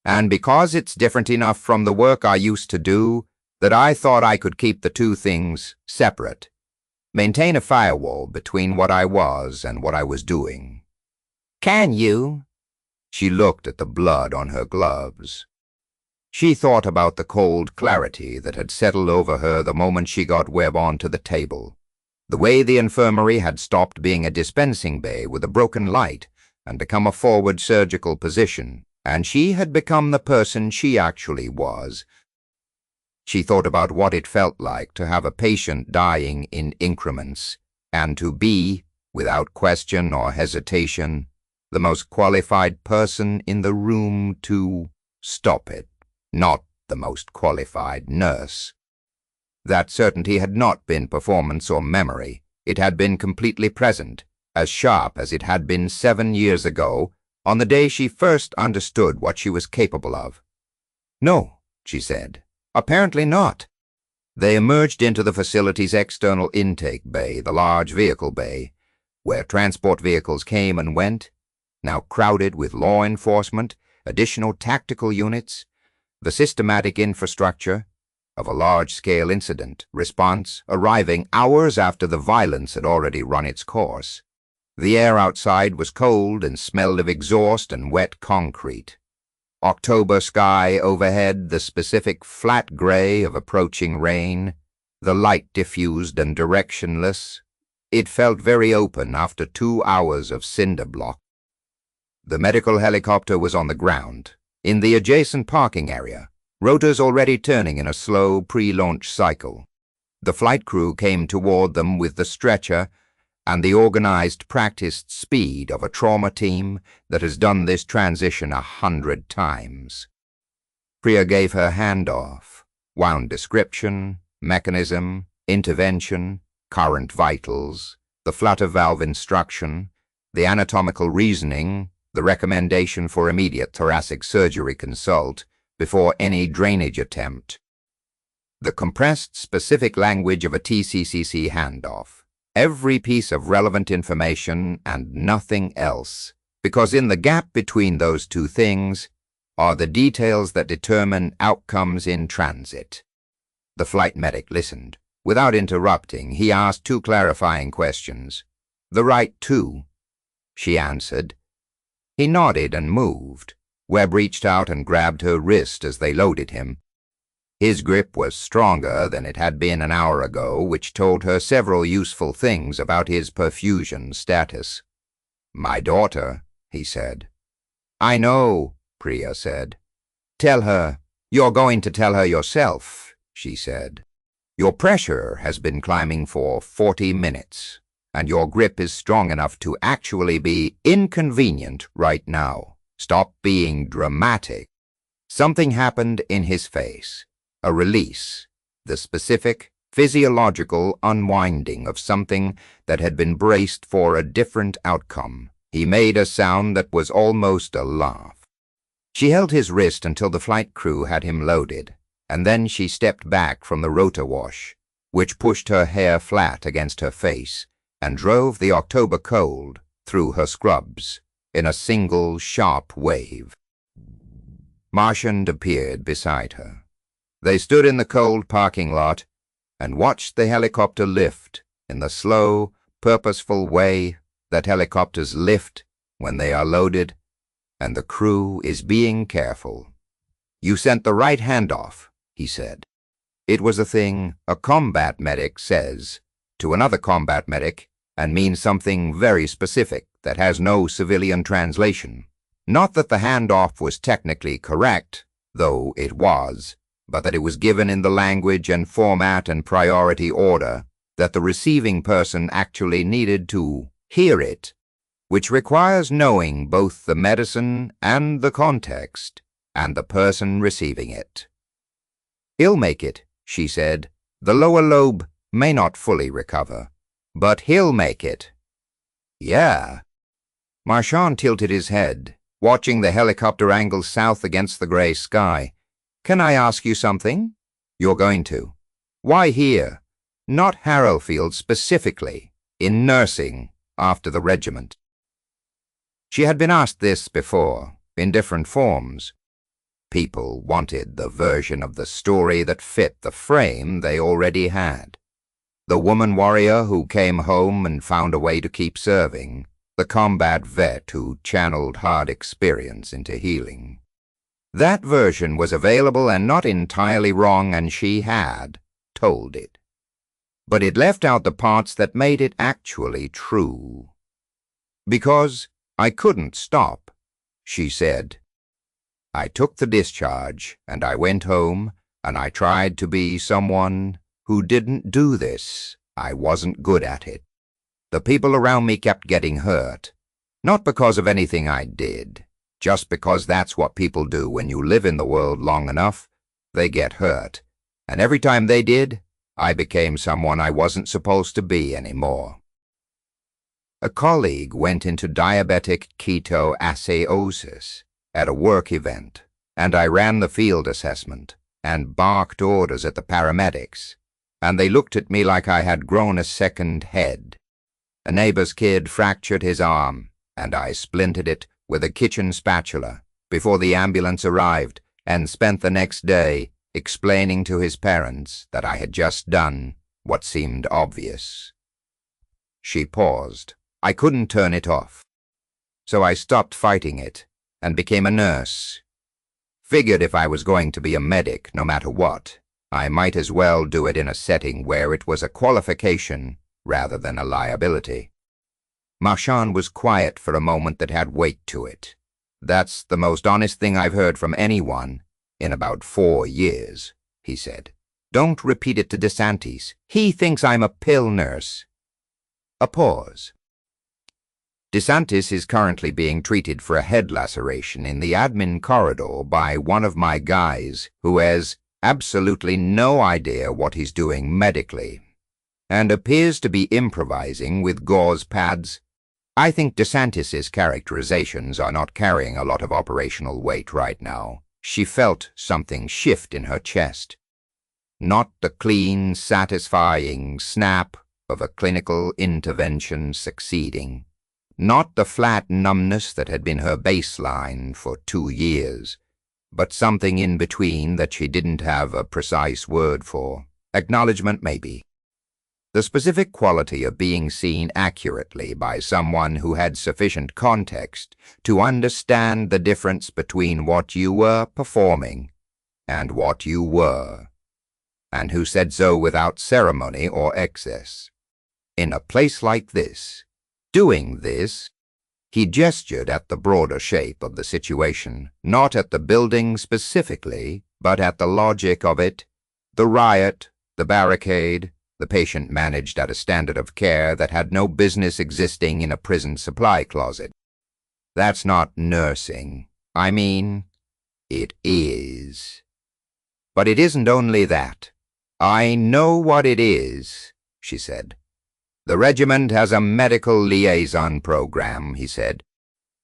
And because it's different enough from the work I used to do that I thought I could keep the 2 things separate, maintain a firewall between what I was and what I was doing. "Can you?" She looked at the blood on her gloves. She thought about the cold clarity that had settled over her the moment she got Webb onto the table. The way the infirmary had stopped being a dispensing bay with a broken light and become a forward surgical position, and she had become the person she actually was. She thought about what it felt like to have a patient dying in increments, and to be, without question or hesitation, the most qualified person in the room to stop it, not the most qualified nurse. That certainty had not been performance or memory. It had been completely present, as sharp as it had been 7 years ago, on the day she first understood what she was capable of. "No," she said. "Apparently not." They emerged into the facility's external intake bay, the large vehicle bay, where transport vehicles came and went, now crowded with law enforcement, additional tactical units, the systematic infrastructure of a large-scale incident response arriving hours after the violence had already run its course. The air outside was cold and smelled of exhaust and wet concrete. October sky overhead, the specific flat gray of approaching rain, the light diffused and directionless. It felt very open after 2 hours of cinder block. The medical helicopter was on the ground, in the adjacent parking area, rotors already turning in a slow pre-launch cycle. The flight crew came toward them with the stretcher and the organized, practiced speed of a trauma team that has done this transition 100 times. Priya gave her handoff, wound description, mechanism, intervention, current vitals, the flutter valve instruction, the anatomical reasoning, the recommendation for immediate thoracic surgery consult before any drainage attempt. The compressed, specific language of a TCCC handoff. Every piece of relevant information and nothing else, because in the gap between those two things are the details that determine outcomes in transit. The flight medic listened. Without interrupting, he asked 2 clarifying questions. "The right 2?" She answered. He nodded and moved. Webb reached out and grabbed her wrist as they loaded him. His grip was stronger than it had been an hour ago, which told her several useful things about his perfusion status. "My daughter," he said. "I know," Priya said. "Tell her. You're going to tell her yourself," she said. "Your pressure has been climbing for 40 minutes, and your grip is strong enough to actually be inconvenient right now. Stop being dramatic." Something happened in his face. A release, the specific, physiological unwinding of something that had been braced for a different outcome. He made a sound that was almost a laugh. She held his wrist until the flight crew had him loaded, and then she stepped back from the rotor wash, which pushed her hair flat against her face and drove the October cold through her scrubs in a single sharp wave. Marchand appeared beside her. They stood in the cold parking lot and watched the helicopter lift in the slow, purposeful way that helicopters lift when they are loaded, and the crew is being careful. "You sent the right handoff," he said. It was a thing a combat medic says to another combat medic and means something very specific that has no civilian translation. Not that the handoff was technically correct, though it was, but that it was given in the language and format and priority order that the receiving person actually needed to hear it, which requires knowing both the medicine and the context and the person receiving it. "He'll make it," she said. "The lower lobe may not fully recover, but he'll make it." "Yeah." Marchand tilted his head, watching the helicopter angle south against the gray sky. "Can I ask you something?" "You're going to." "Why here? Not Harrowfield specifically, in nursing after the regiment?" She had been asked this before, in different forms. People wanted the version of the story that fit the frame they already had. The woman warrior who came home and found a way to keep serving, the combat vet who channeled hard experience into healing. That version was available and not entirely wrong, and she had told it. But it left out the parts that made it actually true. "Because I couldn't stop," she said. "I took the discharge, and I went home, and I tried to be someone who didn't do this. I wasn't good at it. The people around me kept getting hurt, not because of anything I did, just because that's what people do when you live in the world long enough. They get hurt, and every time they did, I became someone I wasn't supposed to be anymore. A colleague went into diabetic ketoacidosis at a work event, and I ran the field assessment and barked orders at the paramedics, and they looked at me like I had grown a second head. A neighbor's kid fractured his arm, and I splintered it with a kitchen spatula before the ambulance arrived, and spent the next day explaining to his parents that I had just done what seemed obvious. She paused. I couldn't turn it off. So I stopped fighting it and became a nurse. Figured if I was going to be a medic, no matter what, I might as well do it in a setting where it was a qualification rather than a liability. Marchand was quiet for a moment that had weight to it. That's the most honest thing I've heard from anyone in about 4 years, he said. Don't repeat it to DeSantis. He thinks I'm a pill nurse. A pause. DeSantis is currently being treated for a head laceration in the admin corridor by one of my guys who has absolutely no idea what he's doing medically and appears to be improvising with gauze pads. I think DeSantis's characterizations are not carrying a lot of operational weight right now. She felt something shift in her chest. Not the clean, satisfying snap of a clinical intervention succeeding. Not the flat numbness that had been her baseline for 2 years, but something in between that she didn't have a precise word for. Acknowledgement, maybe. The specific quality of being seen accurately by someone who had sufficient context to understand the difference between what you were performing and what you were, and who said so without ceremony or excess. In a place like this, doing this, he gestured at the broader shape of the situation, not at the building specifically, but at the logic of it, the riot, the barricade, the patient managed at a standard of care that had no business existing in a prison supply closet. That's not nursing. I mean, it is. But it isn't only that. I know what it is, she said. The regiment has a medical liaison program, he said.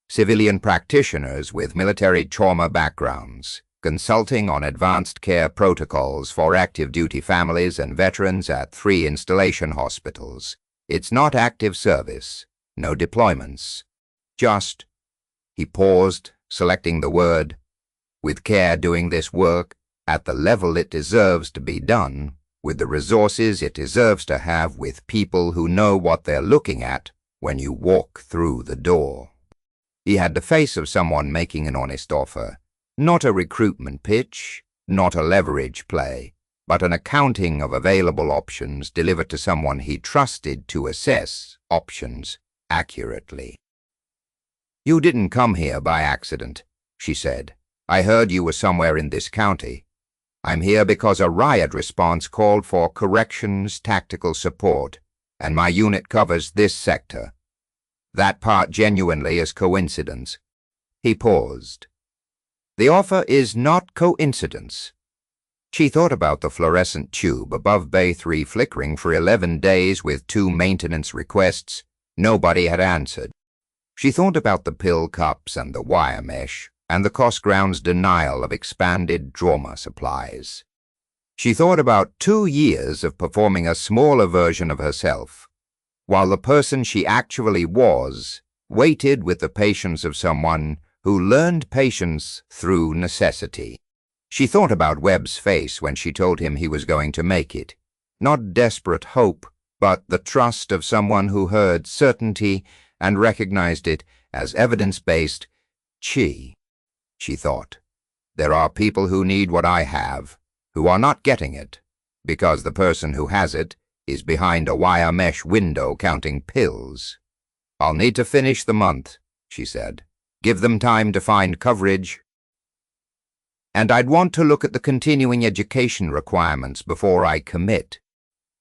Civilian practitioners with military trauma backgrounds, consulting on advanced care protocols for active duty families and veterans at 3 installation hospitals. It's not active service, no deployments. Just, he paused, selecting the word, with care doing this work at the level it deserves to be done, with the resources it deserves to have, with people who know what they're looking at when you walk through the door. He had the face of someone making an honest offer. Not a recruitment pitch, not a leverage play, but an accounting of available options delivered to someone he trusted to assess options accurately. You didn't come here by accident, she said. I heard you were somewhere in this county. I'm here because a riot response called for corrections tactical support, and my unit covers this sector. That part genuinely is coincidence. He paused. The offer is not coincidence. She thought about the fluorescent tube above Bay 3 flickering for 11 days with 2 maintenance requests. Nobody had answered. She thought about the pill cups and the wire mesh, and the Cosground's denial of expanded trauma supplies. She thought about 2 years of performing a smaller version of herself, while the person she actually was waited with the patience of someone who learned patience through necessity. She thought about Webb's face when she told him he was going to make it. Not desperate hope, but the trust of someone who heard certainty and recognized it as evidence-based. She thought, there are people who need what I have, who are not getting it, because the person who has it is behind a wire mesh window counting pills. I'll need to finish the month, she said. Give them time to find coverage. And I'd want to look at the continuing education requirements before I commit.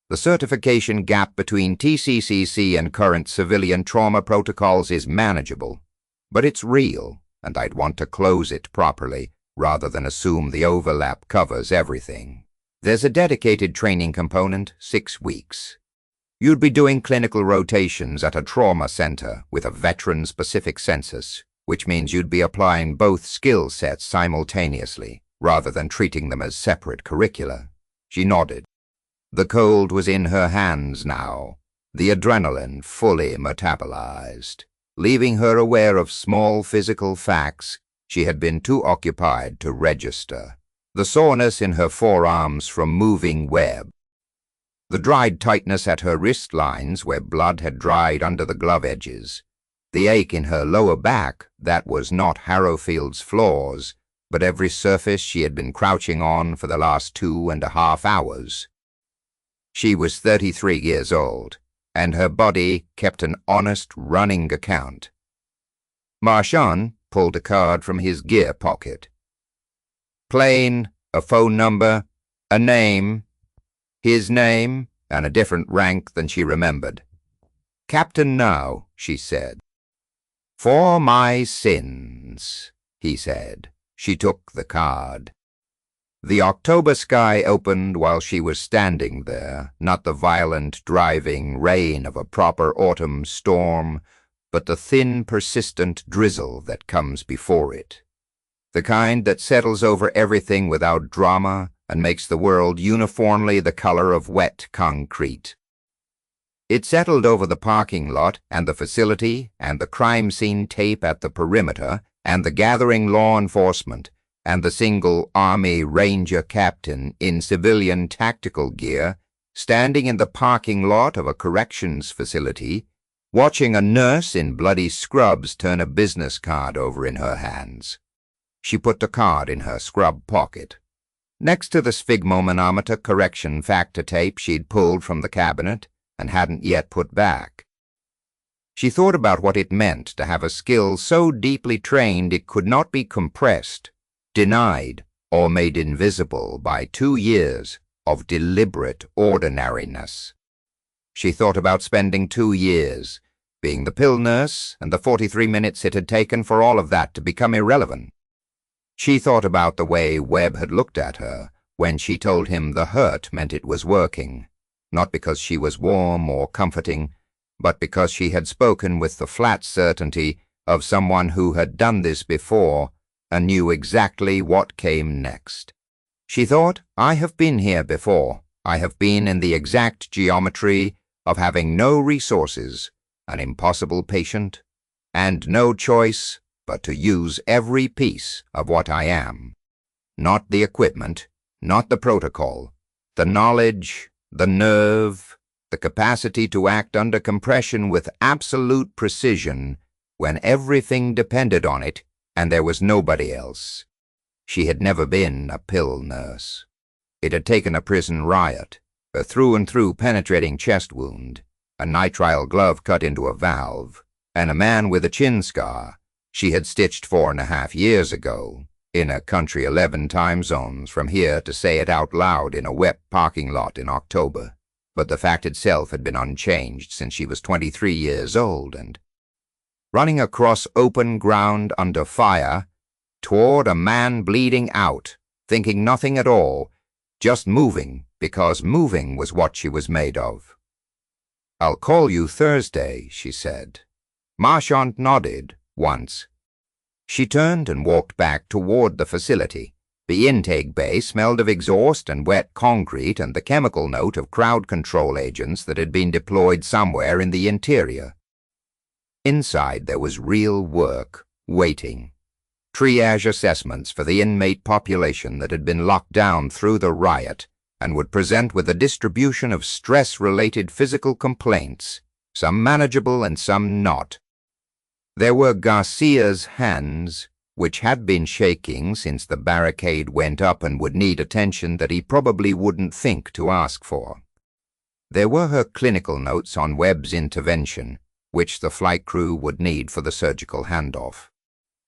The certification gap between TCCC and current civilian trauma protocols is manageable, but it's real, and I'd want to close it properly rather than assume the overlap covers everything. There's a dedicated training component, 6 weeks. You'd be doing clinical rotations at a trauma center with a veteran-specific census, which means you'd be applying both skill sets simultaneously, rather than treating them as separate curricula. She nodded. The cold was in her hands now, the adrenaline fully metabolized. Leaving her aware of small physical facts she had been too occupied to register. The soreness in her forearms from moving web. The dried tightness at her wrist lines where blood had dried under the glove edges. The ache in her lower back that was not Harrowfield's floors, but every surface she had been crouching on for the last 2.5 hours. She was 33 years old, and her body kept an honest running account. Marchand pulled a card from his gear pocket. Plane, a phone number, a name, his name, and a different rank than she remembered. Captain now, she said. For my sins, he said. She took the card. The October sky opened while she was standing there, not the violent, driving rain of a proper autumn storm, but the thin, persistent drizzle that comes before it. The kind that settles over everything without drama and makes the world uniformly the color of wet concrete. It settled over the parking lot and the facility and the crime scene tape at the perimeter and the gathering law enforcement and the single Army Ranger captain in civilian tactical gear standing in the parking lot of a corrections facility, watching a nurse in bloody scrubs turn a business card over in her hands. She put the card in her scrub pocket. Next to the sphygmomanometer correction factor tape she'd pulled from the cabinet and hadn't yet put back. She thought about what it meant to have a skill so deeply trained it could not be compressed, denied, or made invisible by 2 years of deliberate ordinariness. She thought about spending 2 years, being the pill nurse and the 43 minutes it had taken for all of that to become irrelevant. She thought about the way Webb had looked at her when she told him the hurt meant it was working, not because she was warm or comforting, but because she had spoken with the flat certainty of someone who had done this before and knew exactly what came next. She thought, I have been here before. I have been in the exact geometry of having no resources, an impossible patient, and no choice but to use every piece of what I am. Not the equipment, not the protocol, the knowledge, the nerve, the capacity to act under compression with absolute precision when everything depended on it and there was nobody else. She had never been a pill nurse. It had taken a prison riot, a through-and-through penetrating chest wound, a nitrile glove cut into a valve, and a man with a chin scar she had stitched 4.5 years ago, in a country 11 time zones from here to say it out loud in a wet parking lot in October. But the fact itself had been unchanged since she was 23 years old and running across open ground under fire toward a man bleeding out, thinking nothing at all, just moving because moving was what she was made of. I'll call you Thursday, she said. Marchand nodded once. She turned and walked back toward the facility. The intake bay smelled of exhaust and wet concrete and the chemical note of crowd control agents that had been deployed somewhere in the interior. Inside there was real work, waiting. Triage assessments for the inmate population that had been locked down through the riot and would present with a distribution of stress-related physical complaints, some manageable and some not. There were Garcia's hands, which had been shaking since the barricade went up and would need attention that he probably wouldn't think to ask for. There were her clinical notes on Webb's intervention, which the flight crew would need for the surgical handoff.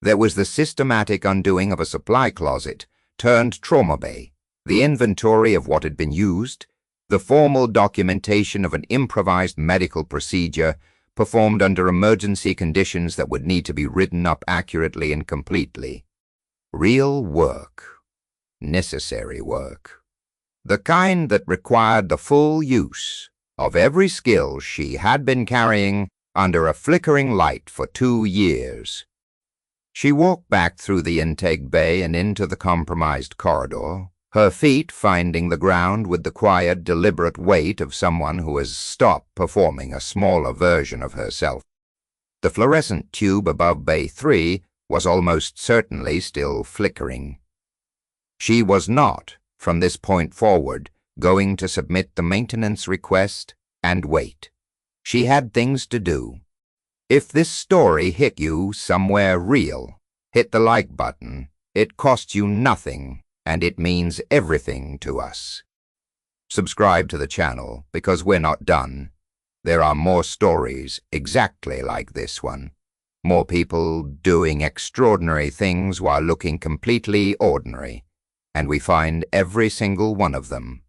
There was the systematic undoing of a supply closet turned trauma bay, the inventory of what had been used, the formal documentation of an improvised medical procedure performed under emergency conditions that would need to be written up accurately and completely. Real work. Necessary work. The kind that required the full use of every skill she had been carrying under a flickering light for 2 years. She walked back through the intake bay and into the compromised corridor, her feet finding the ground with the quiet, deliberate weight of someone who has stopped performing a smaller version of herself. The fluorescent tube above Bay 3 was almost certainly still flickering. She was not, from this point forward, going to submit the maintenance request and wait. She had things to do. If this story hit you somewhere real, hit the like button. It costs you nothing, and it means everything to us. Subscribe to the channel, because we're not done. There are more stories exactly like this one. More people doing extraordinary things while looking completely ordinary. And we find every single one of them